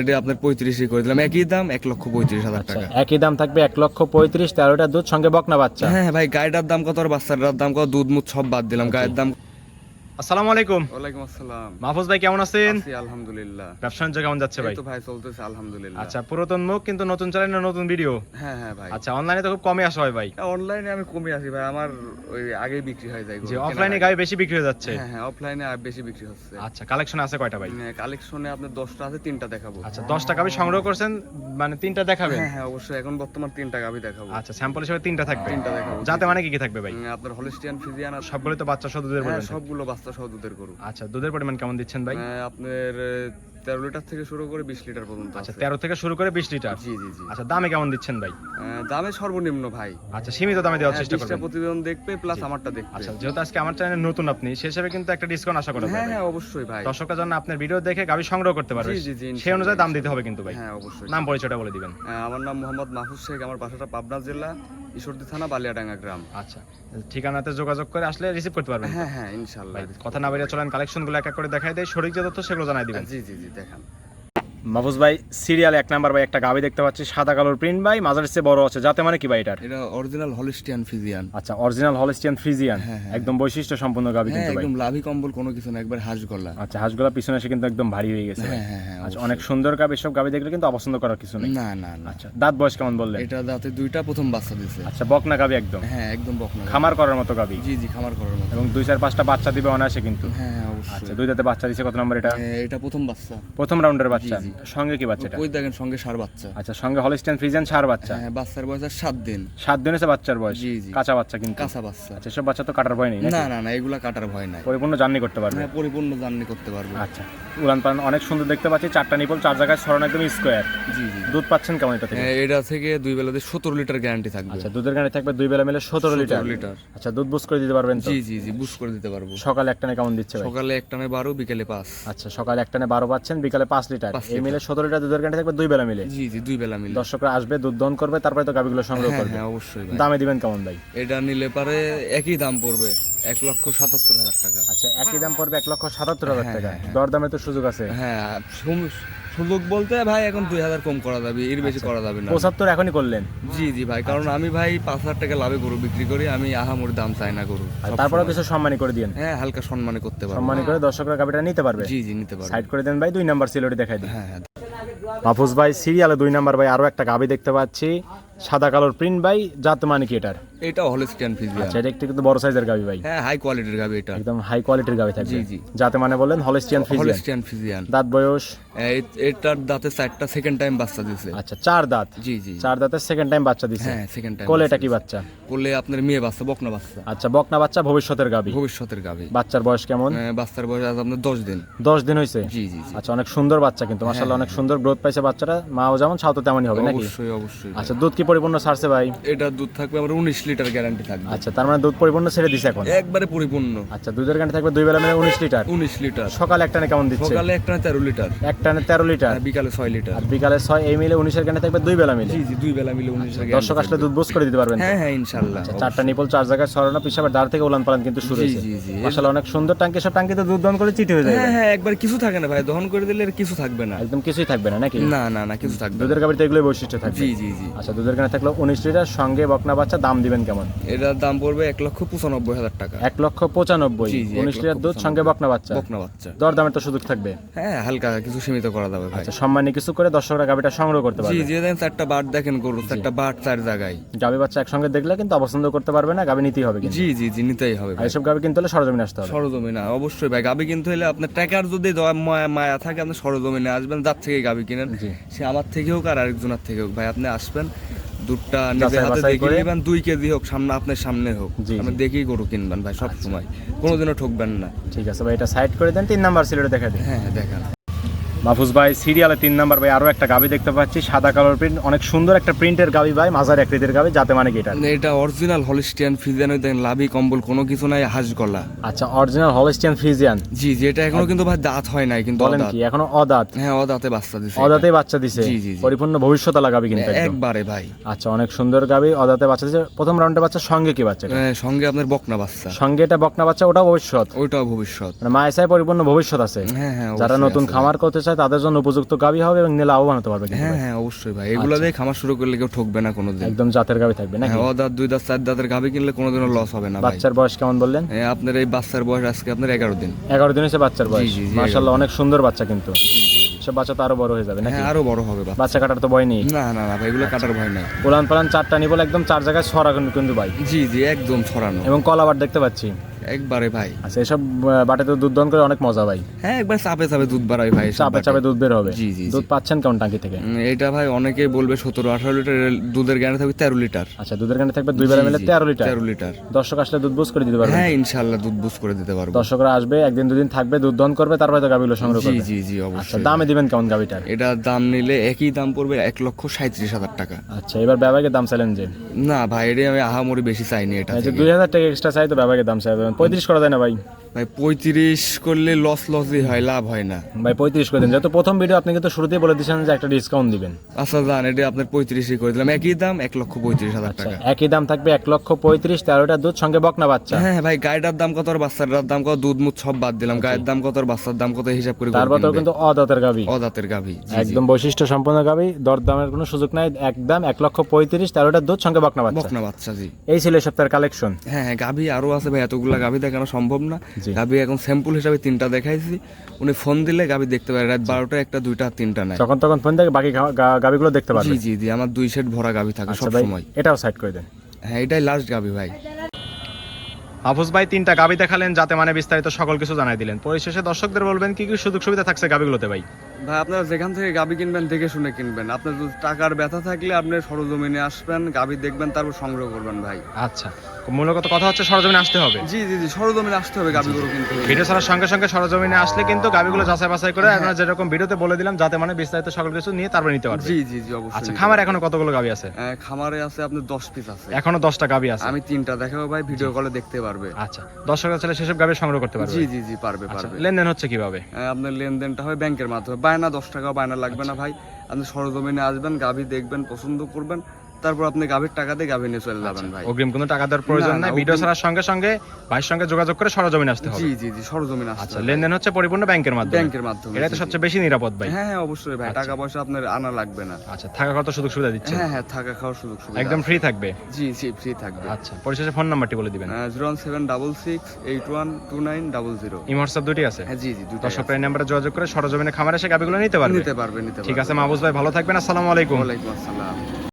এটা আপনার 35 করে দিলাম, একই দাম 1,35,000 টাকা। একই দাম থাকবে 1,35,000, 13টা দুধ সঙ্গে বকনা বাচ্চা। হ্যাঁ ভাই, গায়েটার দাম কত আর বাচ্চাটার দাম কত, দুধ মুধ সব বাদ দিলাম, গায়ের দাম। আসসালামু আলাইকুম। ওয়ালাইকুম আসসালাম। মাহফুজ ভাই কেমন আছেন? আছি আলহামদুলিল্লাহ। ব্যবসা বাণিজ্য কেমন যাচ্ছে ভাই? এই তো ভাই চলতেছে আলহামদুলিল্লাহ। আচ্ছা, পুরাতন মুখ কিন্তু নতুন চ্যানেল, নতুন ভিডিও। হ্যাঁ হ্যাঁ ভাই। আচ্ছা, অনলাইনে তো খুব কমই আসা হয় ভাই। অনলাইনে আমি কমে আসি ভাই, আমার ওই আগেই বিক্রি হয়ে যায়। যে অফলাইনে গাড়ি বেশি বিক্রি হয়ে যাচ্ছে। হ্যাঁ হ্যাঁ, অফলাইনে আর বেশি বিক্রি হচ্ছে। আচ্ছা, কালেকশন আছে কয়টা ভাই? কালেকশনে আপনার 10টা আছে, 3টা দেখাবো। আচ্ছা, 10টা গাভি সংগ্রহ করছেন, মানে 3টা দেখাবেন? হ্যাঁ হ্যাঁ অবশ্যই, এখন বর্তমান 3টা গাভি দেখাবো। আচ্ছা, স্যাম্পল হিসেবে 3টা থাকবে। 3টা দেখাবো। যাতে মানে কি কি থাকবে ভাই? আপনার হলিস্টিয়ান ফ্রিজিয়ান আর সবগুলো তো বাচ্চা সহ দুধের বলবেন? সবগুলো বাচ্চা সহ দুধের গরু। আচ্ছা, দুধের পরিমাণ কেমন দিচ্ছেন ভাই? আপনার 13 লিটার থেকে শুরু করে 20 লিটার পর্যন্ত আচ্ছা, আছে। 13 থেকে শুরু করে 20 লিটার। জি জি জি। আচ্ছা, দামে কেমন দিচ্ছেন ভাই? দামে সর্বনিম্ন ভাই। আচ্ছা, সীমিত দামে দেওয়ার চেষ্টা 20টা করবেন। প্রতিবেদন দেখবে প্লাস আমারটা দেখবে। আচ্ছা, যেহেতু আজকে আমার চ্যানেলে নতুন আপনি, সেই হিসেবে কিন্তু একটা ডিসকাউন্ট আশা করা যায়। হ্যাঁ হ্যাঁ অবশ্যই ভাই। দর্শকরা যেন আপনার ভিডিও দেখে গাভি সংগ্রহ করতে পারবে, জি জি জি, সেই অনুযায়ী দাম দিতে হবে কিন্তু ভাই। হ্যাঁ অবশ্যই। নাম পরিচয়টা বলে দিবেন। আমার নাম মোহাম্মদ মাহফুজ শেখ, আমার বাসাটা পাবনা জেলা ঈশ্বরদী থানা বালিয়াডাঙ্গা গ্রাম। আচ্ছা, ঠিকানাতে যোগাযোগ করে আসলে রিসিভ করতে পারবেন। হ্যাঁ হ্যাঁ ইনশাআল্লাহ। কথা না বেরিয়ে চলেন, কালেকশনগুলো এক এক করে দেখাই দেয়, সঠিক যে তথ্য সেগুলো জানাই দিবেন। জি জি জি দেখান। মাহফুজ ভাই, সিরিয়াল 1 নাম্বার ভাই একটা গাভি দেখতে পাচ্ছি, সাদা কালোর প্রিন্ট ভাই, মাঝারের চেয়ে বড় আছে, যাতে মানে কি ভাই এটার? এটা অরিজিনাল হলিস্টিয়ান ফ্রিজিয়ান। আচ্ছা, অরিজিনাল হলিস্টিয়ান ফ্রিজিয়ান, একদম বৈশিষ্ট্য সম্পন্ন গাভি কিন্তু ভাই। একদম লাভি কম্বল কোনো কিছু না, একবার হাঁস গলা। আচ্ছা, হাঁসগুলা পিছনে এসে কিন্তু একদম ভারী হয়ে গেছে। হ্যাঁ হ্যাঁ হ্যাঁ। আচ্ছা, অনেক সুন্দর গাভি, সব গাভি দেখলে কিন্তু অপছন্দ করার কিছু নেই। না না না। আচ্ছা, দাঁত বয়স কেমন বললেন? এটা দাঁতে 2টা, প্রথম বাচ্চা দিছে। আচ্ছা, বকনা গাভি একদম? হ্যাঁ একদম বকনা, খামার করার মতো গাভি। জি জি খামার করার মতো। এবং 2-4-5টা বাচ্চা দিবে অনায়াসে কিন্তু। হ্যাঁ হ্যাঁ অবশ্যই। আচ্ছা, 2 দাঁতে বাচ্চা দিছে, কত নম্বর এটা? এটা প্রথম বাচ্চা, প্রথম রাউন্ডের বাচ্চা। জি, জি। সঙ্গে কি বাচ্চাটা? ওই দেখেন সঙ্গে ষাঁড় বাচ্চা। আচ্ছা, সঙ্গে হলিস্টিয়ান ফ্রিজিয়ান ষাঁড় বাচ্চা। হ্যাঁ বাচ্চার বয়স আর 7 দিন। 7 দিন হচ্ছে বাচ্চার বয়স। জি, জি। কাঁচা বাচ্চা কিন্তু। কাঁচা বাচ্চা। আচ্ছা, সব বাচ্চা তো কাটার ভয় নেই নাকি? না না না, এগুলা কাটার ভয় নাই। পরিপূর্ণ জার্নি করতে পারবে। হ্যাঁ পরিপূর্ণ জার্নি করতে পারবে। আচ্ছা, উলান পালান অনেক সুন্দর দেখতে পাচ্ছি, 4টা নিপল, 4 জায়গায় ছড়ানো, একদম স্কোয়ার। জি জি। দুধ পাচ্ছেন কেমন এটা থেকে? এটা থেকে 2 বেলাতে 17 লিটার গ্যারান্টি থাকবে। আচ্ছা, দুধের গাড়ি থাকবে 2 বেলা মিলে 17 লিটার। 17 লিটার। আচ্ছা, দুধ বুস করে দিতে পারবেন তো? জি জি জি, বুশ করে দিতে পারবো। সকালে একটানে কেমন দিচ্ছে ভাই? সকালে একটানে 12, বিকেলে 5। আচ্ছা, সকালে একটানে 12 পাচ্ছেন, বিকালে 5 লিটার। 5 এই মিলে 17 লিটার দুধের গাড়ি থাকবে 2 বেলা মিলে। জি জি 2 বেলা মিলে। দর্শকরা আসবে, দুধ দহন করবে, তারপরে তো গাভিগুলো সংগ্রহ হ্যাঁ করবে। হ্যাঁ অবশ্যই ভাই। দামে দিবেন কেমন ভাই? এটা নিলে পারে একই দাম পড়বে 1,77,000 টাকা। আচ্ছা, একই দাম পড়বে 1,77,000 হ্যাঁ, টাকা। হ্যাঁ, দরদামে তো সুযোগ আছে। হ্যাঁ সুযোগ বলতে ভাই এখন 2,000 কম করা যাবে, এর বেশি করা যাবে না। 75 এখনই করলেন? জি জি ভাই, কারণ আমি ভাই 5,000 টাকা লাভে গরু বিক্রি করি, আমি আহামরি দাম চাই না গরু। তারপরেও কিছু সম্মানী করে দিন। হ্যাঁ হালকা সম্মানে করতে পারবো। সম্মানী করে দর্শকরা গাভিটা নিতে পারবে। জি জি নিতে পারবো। সাইড করে দেন ভাই, 2 নাম্বার সিলটি দেখাই দিন। হ্যাঁ হ্যাঁ। মাহফুজ ভাই, সিরিয়ালে 2 নাম্বার ভাই আরো একটা গাভি দেখতে পাচ্ছি, সাদা কালোর প্রিন্ট ভাই, জাত মানে কি এটার? এটা হলিস্টিয়ান ফ্রিজিয়ান। আচ্ছা, এটা একটু কিন্তু বড় সাইজের গাভি ভাই। হ্যাঁ হাই কোয়ালিটির গাবি এটা। একদম হাই কোয়ালিটির গাভি থাকবে। জি, জি। যাতে মানে বললেন হলিস্টিয়ান ফ্রিজিয়ান। Holstein Friesian. দাঁত বয়স? এটার দাঁতে 4টা, সেকেন্ড টাইম বাচ্চা দিছে। আচ্ছা, 4 দাঁত। জি জি। 4 দাঁতের সেকেন্ড টাইম বাচ্চা দিছে। হ্যাঁ সেকেন্ড টাইম। কোলে এটা কি বাচ্চা? কোলে আপনার মেয়ে বাচ্চা, বকনা বাচ্চা। আচ্ছা, বকনা বাচ্চা, ভবিষ্যতের গাভি। ভবিষ্যতের গাবি। বাচ্চার বয়স কেমন? বাচ্চার বয়স আজ আপনার 10 দিন। 10 দিন হয়েছে? জি জি জি। আচ্ছা, অনেক সুন্দর বাচ্চা কিন্তু, মাশাআল্লাহ অনেক সুন্দর গ্রোথ পাইছে বাচ্চাটা। মাও যেমন ছাও তো তেমনই হবে নাকি? অবশ্যই অবশ্যই। আচ্ছা, দুধ কি পরিপূর্ণ ছাড়ছে ভাই? এটা দুধ থাকবে আমার 19 লিটার গ্যারান্টি থাকবে। আচ্ছা, তার মানে দুধ পরিপূর্ণ ছেড়ে দিছে এখন? একবারে পরিপূর্ণ। আচ্ছা, দুধের গাড়ি থাকবে 2 বেলা মিলে 19 লিটার। 19 লিটার। সকালে একটানে কেমন দিচ্ছে? সকালে একটানে 13 লিটার। একটানে 13 লিটার। আর বিকালে 6 লিটার। আর বিকালে 6, এই মিলে 19 এর গাড়ি থাকবে 2 বেলা মিলে। জি জি 2 বেলা মিলে 19 এর দর্শক আসলে দুধ বুস করে দিতে পারবেন? হ্যাঁ হ্যাঁ ইনশাআল্লাহ। 4টা নিপল, 4 জায়গায় ছড়ানো, পিছাবে দাঁড় থেকে উলান পালান কিন্তু শুরু জি হয়েছে। জি জি। মাশাআল্লাহ অনেক সুন্দর টাঙ্কি, সব টাঙ্কিতে দুধ দহন করে চিটি হয়ে যায়। হ্যাঁ হ্যাঁ একবার কিছু থাকে না ভাই, দহন করে দিলে আর কিছু থাকবে না। একদম কিছুই থাকবে না নাকি? না না না কিছু থাকবে না। দুধের গাড়িতে এগুলোই বৈশিষ্ট্য থাকবে। জি জি জি। আচ্ছা, দুধের গাড়ি থাকলো 19 লিটার, সঙ্গে বকনা বাচ্চা, দাম দিবেন কেমন? এটার দাম পড়বে 1,95,000 টাকা। 1,95,000। জি, জি, 19 লিটার দুধ, 1,95,000 সঙ্গে বকনা বাচ্চা। বকনা বাচ্চা। দরদামের তো সুযোগ থাকবে? হ্যাঁ হালকা কিছু সীমিত করা যাবে ভাই। আচ্ছা, সম্মানী কিছু করে দর্শকরা গাভিটা সংগ্রহ করতে জি পারবে। যে দেখেন 4টা বাট দেখেন গরু, 4টা বাট 4 জায়গায়। গাভি বাচ্চা একসঙ্গে দেখলে কিন্তু অপছন্দ করতে পারবে না, গাভি নিতেই হবে কিন্তু। জি জি জি নিতেই হবে আর ভাই। এসব গাভি কিনতে হলে সরজমিনে আসতে হবে। সরজমিনে অবশ্যই ভাই, গাবি কিনতে হলে আপনার টাকার যদি মায়া থাকে আপনি সরজমিনে আসবেন, যার থেকে গাবি কিনেন, জি। সে আমার থেকে হোক আর আরেকজনের থেকে হোক ভাই, আপনি আসবেন, দুধটা নিজের যাচাই হাতে বাছাই দেখে করে। নেবেন, 2 কেজি হোক, সামনে আপনার সামনে হোক, জি, আপনি জি। দেখেই গরু কিনবেন ভাই সব সময়, কোনোদিনও ঠকবেন না। ঠিক আছে ভাই, এটা সাইড করে দেন, 3 নাম্বার সিলেটে দেখা দিন। হ্যাঁ হ্যাঁ দেখান। মাহফুজ ভাই, সিরিয়ালে 3 নাম্বার ভাই আরো একটা গাভি দেখতে পাচ্ছি, সাদা কালার প্রিন্ট, অনেক সুন্দর একটা প্রিন্টের গাভি ভাই, মাঝারি আকৃতির গাভি, যাতে মানে কি এটা? এটা অরিজিনাল হলিস্টিয়ান ফ্রিজিয়ান, দেখেন লাভি কম্বল কোনো কিছু নাই, হাঁস গলা। আচ্ছা, অরিজিনাল হলিস্টিয়ান ফ্রিজিয়ান। জি জি। এটা এখনো কিন্তু ভাই দাঁত হয় নাই, কিন্তু বলেন অদাঁত। কি এখনো অদাঁত? হ্যাঁ অদাঁতে বাচ্চা দিছে। অদাঁতে বাচ্চা দিছে? জি, জি, জি। পরিপূর্ণ ভবিষ্যৎ লাগাবি কিন্তু একদম। একবারে ভাই। আচ্ছা, অনেক সুন্দর গাভি, অদাঁতে বাচ্চা দিছে। প্রথম রাউন্ডে বাচ্চা, সঙ্গে কি বাচ্চা? সঙ্গে আপনার বকনা বাচ্চা। সঙ্গে এটা বকনা বাচ্চা, ওটাও ভবিষ্যৎ? ওইটাও ভবিষ্যৎ। মানে মায়ের পরিপূর্ণ ভবিষ্যৎ আছে। হ্যাঁ হ্যাঁ যারা অবশ্যই নতুন আছে। খামার করতে চায় তাদের জন্য উপযুক্ত গাভী হবে এবং নিয়ে লাভবান হতে পারবে কিন্তু হ্যাঁ ভাই। হ্যাঁ অবশ্যই ভাই, এগুলো দিয়ে খামার শুরু করলে কেউ ঠকবে না কোনোদিন। একদম জাতের গাভী থাকবে নাকি? হ্যাঁ, অদাঁত 2 দাঁত 4 দাঁতের গাভী কিনলে কোনোদিনও লস হবে না ভাই। বাচ্চার বয়স কেমন বললেন? আপনার এই বাচ্চার বয়স আজকে আপনার 11 দিন। 11 দিন হচ্ছে বাচ্চার বয়স। জি, জি, মাশাআল্লাহ অনেক সুন্দর বাচ্চা কিন্তু। সব বাচ্চা তো আরো বড় হয়ে যাবে নাকি? হ্যাঁ আরো বড় হবে বাচ্চা। বাচ্চা কাটার তো ভয় নেই। না না না ভাই, এগুলো কাটার ভয় নাই। উলান পালান চারটা নিবল একদম 4 জায়গায় ছড়া কিন্তু ভাই। জি জি একদম ছড়ানো এবং কলাবার দেখতে পাচ্ছি। একবারে ভাই। আচ্ছা, এসব বাটিতে দুধ দহন করে অনেক মজা ভাই। হ্যাঁ একবার চাপে চাপে দুধ বাড়াই ভাই, এসব চাপে চাপে দুধ বের হবে। জি, জি, জি। দুধ পাচ্ছেন কেমন টাঙ্কি থেকে? এটা ভাই অনেকেই বলবে 17-18 লিটার, দুধের গ্যারান্টি থাকবে 13 লিটার। আচ্ছা, দুধের গানে থাকবে 2 বেলা মিলে 13 লিটার। 13 লিটার। দর্শক আসলে দুধ বুঝ করে দিতে পারবে। হ্যাঁ ইনশাআল্লাহ দুধ বুঝ করে দিতে পারবো। দর্শকরা আসবে, একদিন দুদিন থাকবে, দুধ দহন করবে, তারপরে তো গাভীগুলো সংগ্রহ জি করবে। জি জি আচ্ছা, অবশ্যই। দামে দিবেন কেমন গাভীটার? এটা দাম নিলে একই দাম পড়বে 1,37,000 টাকা। আচ্ছা, এবার ব্যবহারের দাম চাইলেন যে? না ভাই, এটা আমি আহামরি বেশি চাইনি এটা এই যে থেকে। 2000 টাকা এক্সট্রা চাই তো ব্যবহারের দাম চাইবেন। 35 করা যায় না ভাই? ভাই 35 করলে লসই হয়, লাভ হয় না। ভাই 35 করে দিন। যেহেতু প্রথম ভিডিও আপনি কিন্তু শুরুতেই বলে দিয়েছেন যে একটা ডিসকাউন্ট দিবেন। আচ্ছা জান, এটা আপনার 35ই করে দিলাম, একই দাম 1,35,000 আচ্ছা, টাকা। একই দাম থাকবে 1,35,000, 13টা দুধ সঙ্গে বকনা বাচ্চা। হ্যাঁ ভাই, গায়েটার দাম কত আর বাচ্চার দাম কত, দুধ মুধ সব বাদ দিলাম, গায়ের দাম কত আর বাচ্চার দাম কত হিসাব করে তারপর তো কিন্তু অদাঁতের গাভী, অদাঁতের গাভী। একদম বৈশিষ্ট্য সম্পন্ন গাভী, দরদামের কোনো সুযোগ নাই, একদম 1,35,000, 13টা দুধ সঙ্গে বকনা বাচ্চা। বকনা বাচ্চা জি। এই ছিল এই সপ্তাহের কালেকশন। হ্যাঁ হ্যাঁ, গাভী আরো আছে ভাই, এতগুলা গাভী দেখানো সম্ভব না। জি। গাভী এখন স্যাম্পল হিসাবে 3টা দেখাইছি, উনি ফোন দিলে গাভী দেখতে পারে, রাত 12টা 1টা 2টা 3টা নাই। যখন তখন ফোন থেকে বাকি গাভীগুলো দেখতে পারবে। জি জি জি, আমার 2 সেট ভরা গাভী থাকে আচ্ছা সব ভাই, সময়। এটাও সাইড করে দেন। হ্যাঁ এটাই লাস্ট গাভী ভাই। হাফুজ ভাই 3টা গাভী দেখালেন, যাতে মানে বিস্তারিত সকল কিছু জানাই দিলেন। পরিশেষে দর্শকদের বলবেন কি কি সুযোগ সুবিধা থাকছে গাভীগুলোতে ভাই? ভাই আপনারা যেখান থেকে গাভী কিনবেন দেখে শুনে কিনবেন। আপনার যদি টাকার ব্যথা থাকলে আপনি সরজমিনে আসবেন, গাভী দেখবেন, তারপর সংগ্রহ করবেন ভাই। আচ্ছা, মূলত কথা হচ্ছে সরজমিনে আসতে হবে। জি জি জি, সরজমিনে আসতে হবে গাভীগুলো কিন্তু। ভিডিও ছাড়ার সঙ্গে সঙ্গে সরজমিনে আসলে কিন্তু গাভীগুলো যাচাই বাছাই করে আমরা যেরকম ভিডিওতে বলে দিলাম, যাতে মানে বিস্তারিত সকল কিছু নিয়ে তারপর নিতে পারবে। জি জি জি অবশ্যই। আচ্ছা, খামার এখনো কতগুলো গাভী আছে? খামারে আছে আপনার 10 পিস আছে। এখনো 10টা গাভী আছে। আমি 3টা দেখাবো ভাই, ভিডিও কলে দেখতে পারবে। আচ্ছা, দর্শকরা চাইলে সেসব গাভী সংগ্রহ করতে পারবে? জি জি জি পারবে আচ্ছা, পারবে। লেনদেন হচ্ছে কিভাবে? আপনার লেনদেনটা হয় ব্যাংকের মাধ্যমে, বায়না 10 টাকা বায়না লাগবে না ভাই। আপনি সরজমিনে আসবেন, গাভী দেখবেন, পছন্দ করবেন, তারপর আপনি গাভীর টাকা দিয়ে গাভী নিয়ে চলে যাবেন ভাই। অগ্রিম কোনো টাকা দেওয়ার প্রয়োজন না, নাই, না, ভিডিও অগ্রিম- ছাড়ার সঙ্গে সঙ্গে ভাইয়ের সঙ্গে যোগাযোগ করে সরজমিনে আসতে হবে। জি জি জি সরজমিনে আসতে আচ্ছা, হবে। লেনদেন হচ্ছে পরিপূর্ণ ব্যাংকের মাধ্যমে? ব্যাংকের মাধ্যমে। এটাই তো জি, জি। সবচেয়ে বেশি নিরাপদ ভাই। হ্যাঁ হ্যাঁ অবশ্যই ভাই, আচ্ছা। টাকা পয়সা আপনার আনা লাগবে না। আচ্ছা, থাকা কত সুযোগ সুবিধা দিচ্ছে? হ্যাঁ হ্যাঁ, থাকা খাওয়ার সুযোগ সুবিধা একদম আছে। ফ্রি থাকবে? জি জি ফ্রি থাকবে। আচ্ছা, পরিশেষে ফোন নাম্বারটি বলে দিবেন। 01766812900। ইমো হোয়াটসঅ্যাপ দুটি আছে? হ্যাঁ জি জি, দুটো দর্শকরা এই নাম্বারে যোগাযোগ করে সরজমিনে খামারে এসে গাভীগুলো নিতে পারবে। নিতে পারবে নিতে পারবে। ঠিক আছে মাহবুজ ভাই, ভালো থাকবেন। আসসালামু আলাইকুম। ওয়ালাইকুম আসসালাম।